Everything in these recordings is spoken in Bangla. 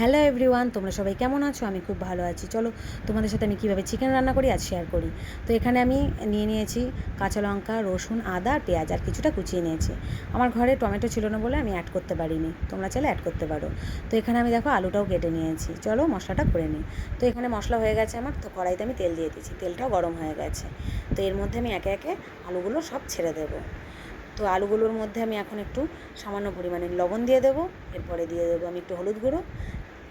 হ্যালো এভরিওয়ান, তোমরা সবাই কেমন আছো? আমি খুব ভালো আছি। চলো তোমাদের সাথে আমি কীভাবে চিকেন রান্না করি আজ শেয়ার করি। তো এখানে আমি নিয়েছি কাঁচা লঙ্কা, রসুন, আদা আর পেঁয়াজ আর কিছুটা কুচিয়ে নিয়েছি। আমার ঘরে টমেটো ছিল না বলে আমি অ্যাড করতে পারিনি, তোমরা চাইলে অ্যাড করতে পারো। তো এখানে আমি দেখো আলুটাও কেটে নিয়েছি। চলো মশলাটা করে নিই। তো এখানে মশলা হয়ে গেছে আমার, তো কড়াইতে আমি তেল দিয়ে দিয়েছি, তেলটাও গরম হয়ে গেছে। তো এর মধ্যে আমি একে একে আলুগুলো সব ছেড়ে দেবো। তো আলুগুলোর মধ্যে আমি এখন একটু সামান্য পরিমাণে লবণ দিয়ে দেবো, এরপরে দিয়ে দেবো আমি একটু হলুদ গুঁড়ো,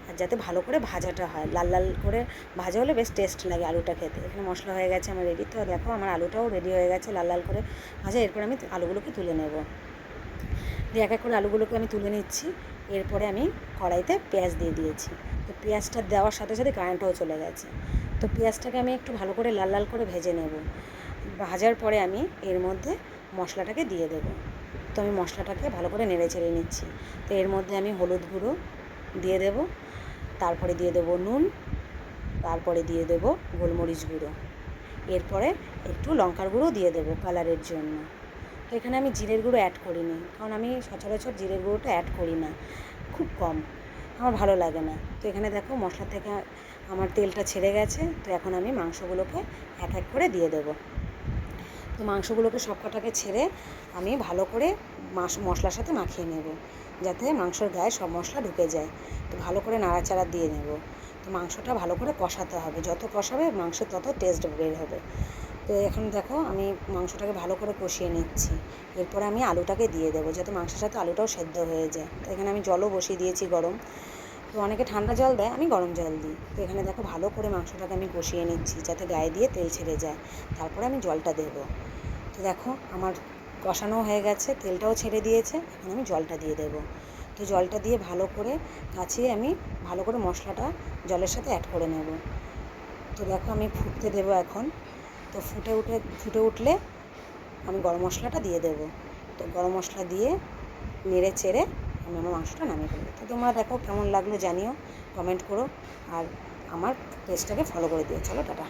আর যাতে ভালো করে ভাজাটা হয়, লাল লাল করে ভাজা হলে বেশ টেস্ট লাগে আলুটা খেতে। এখানে মশলা হয়ে গেছে আমার রেডি। তো দেখো আমার আলুটাও রেডি হয়ে গেছে লাল লাল করে ভাজা। এরপরে আমি আলুগুলোকে তুলে নেব, দিয়ে এক এক করে আলুগুলোকে আমি তুলে নিচ্ছি। এরপরে আমি কড়াইতে পেঁয়াজ দিয়ে দিয়েছি। তো পেঁয়াজটা দেওয়ার সাথে সাথে কারেন্টটাও চলে গেছে। তো পেঁয়াজটাকে আমি একটু ভালো করে লাল লাল করে ভেজে নেব। ভাজার পরে আমি এর মধ্যে মশলাটাকে দিয়ে দেবো। তো আমি মশলাটাকে ভালো করে নেড়ে চেড়ে নিচ্ছি। তো এর মধ্যে আমি হলুদ গুঁড়ো দিয়ে দেবো, তারপরে দিয়ে দেবো নুন, তারপরে দিয়ে দেবো গোলমরিচ গুঁড়ো, এরপরে একটু লঙ্কার গুঁড়ো দিয়ে দেবো কালারের জন্য। তো এখানে আমি জিরের গুঁড়ো অ্যাড করিনি, কারণ আমি সচরাচর জিরের গুঁড়োটা অ্যাড করি না, খুব কম, আমার ভালো লাগে না। তো এখানে দেখো মশলা থেকে আমার তেলটা ছেড়ে গেছে। তো এখন আমি মাংসগুলোকে এক এক করে দিয়ে দেবো। তো মাংসগুলোকে সব কটাকে ছেড়ে আমি ভালো করে মশলার সাথে মাখিয়ে নেব, যাতে মাংসর গায়ে সব মশলা ঢুকে যায়। তো ভালো করে নাড়াচাড়া দিয়ে নেব। তো মাংসটা ভালো করে কষাতে হবে, যত কষাবে মাংস তত টেস্ট বের হবে। তো এখন দেখো আমি মাংসটাকে ভালো করে কষিয়ে নিচ্ছি। এরপরে আমি আলুটাকে দিয়ে দেবো, যাতে মাংসের সাথে আলুটাও সেদ্ধ হয়ে যায়। তো এখানে আমি জলও বসিয়ে দিয়েছি গরম। তো অনেকে ঠান্ডা জল দেয়, আমি গরম জল দিই। তো এখানে দেখো ভালো করে মাংসটাকে আমি কষিয়ে নিচ্ছি, যাতে গায়ে দিয়ে তেল ছেড়ে যায়। তারপরে আমি জলটা দেবো। তো দেখো আমার কষানো হয়ে গেছে, তেলটাও ছেড়ে দিয়েছে। এখন আমি জলটা দিয়ে দেবো। তো জলটা দিয়ে ভালো করে কাছিয়ে আমি ভালো করে মশলাটা জলের সাথে অ্যাড করে নেব। তো দেখো আমি ফুটতে দেবো এখন। তো ফুটে উঠলে আমি গরম মশলাটা দিয়ে দেবো। তো গরম মশলা দিয়ে নেড়ে চেড়ে আমি আমার মাংসটা নামিয়ে ফেলবো। তো তোমরা দেখো কেমন লাগলো জানিও, কমেন্ট করো, আর আমার পেজটাকে ফলো করে দিও। চলো টাটা।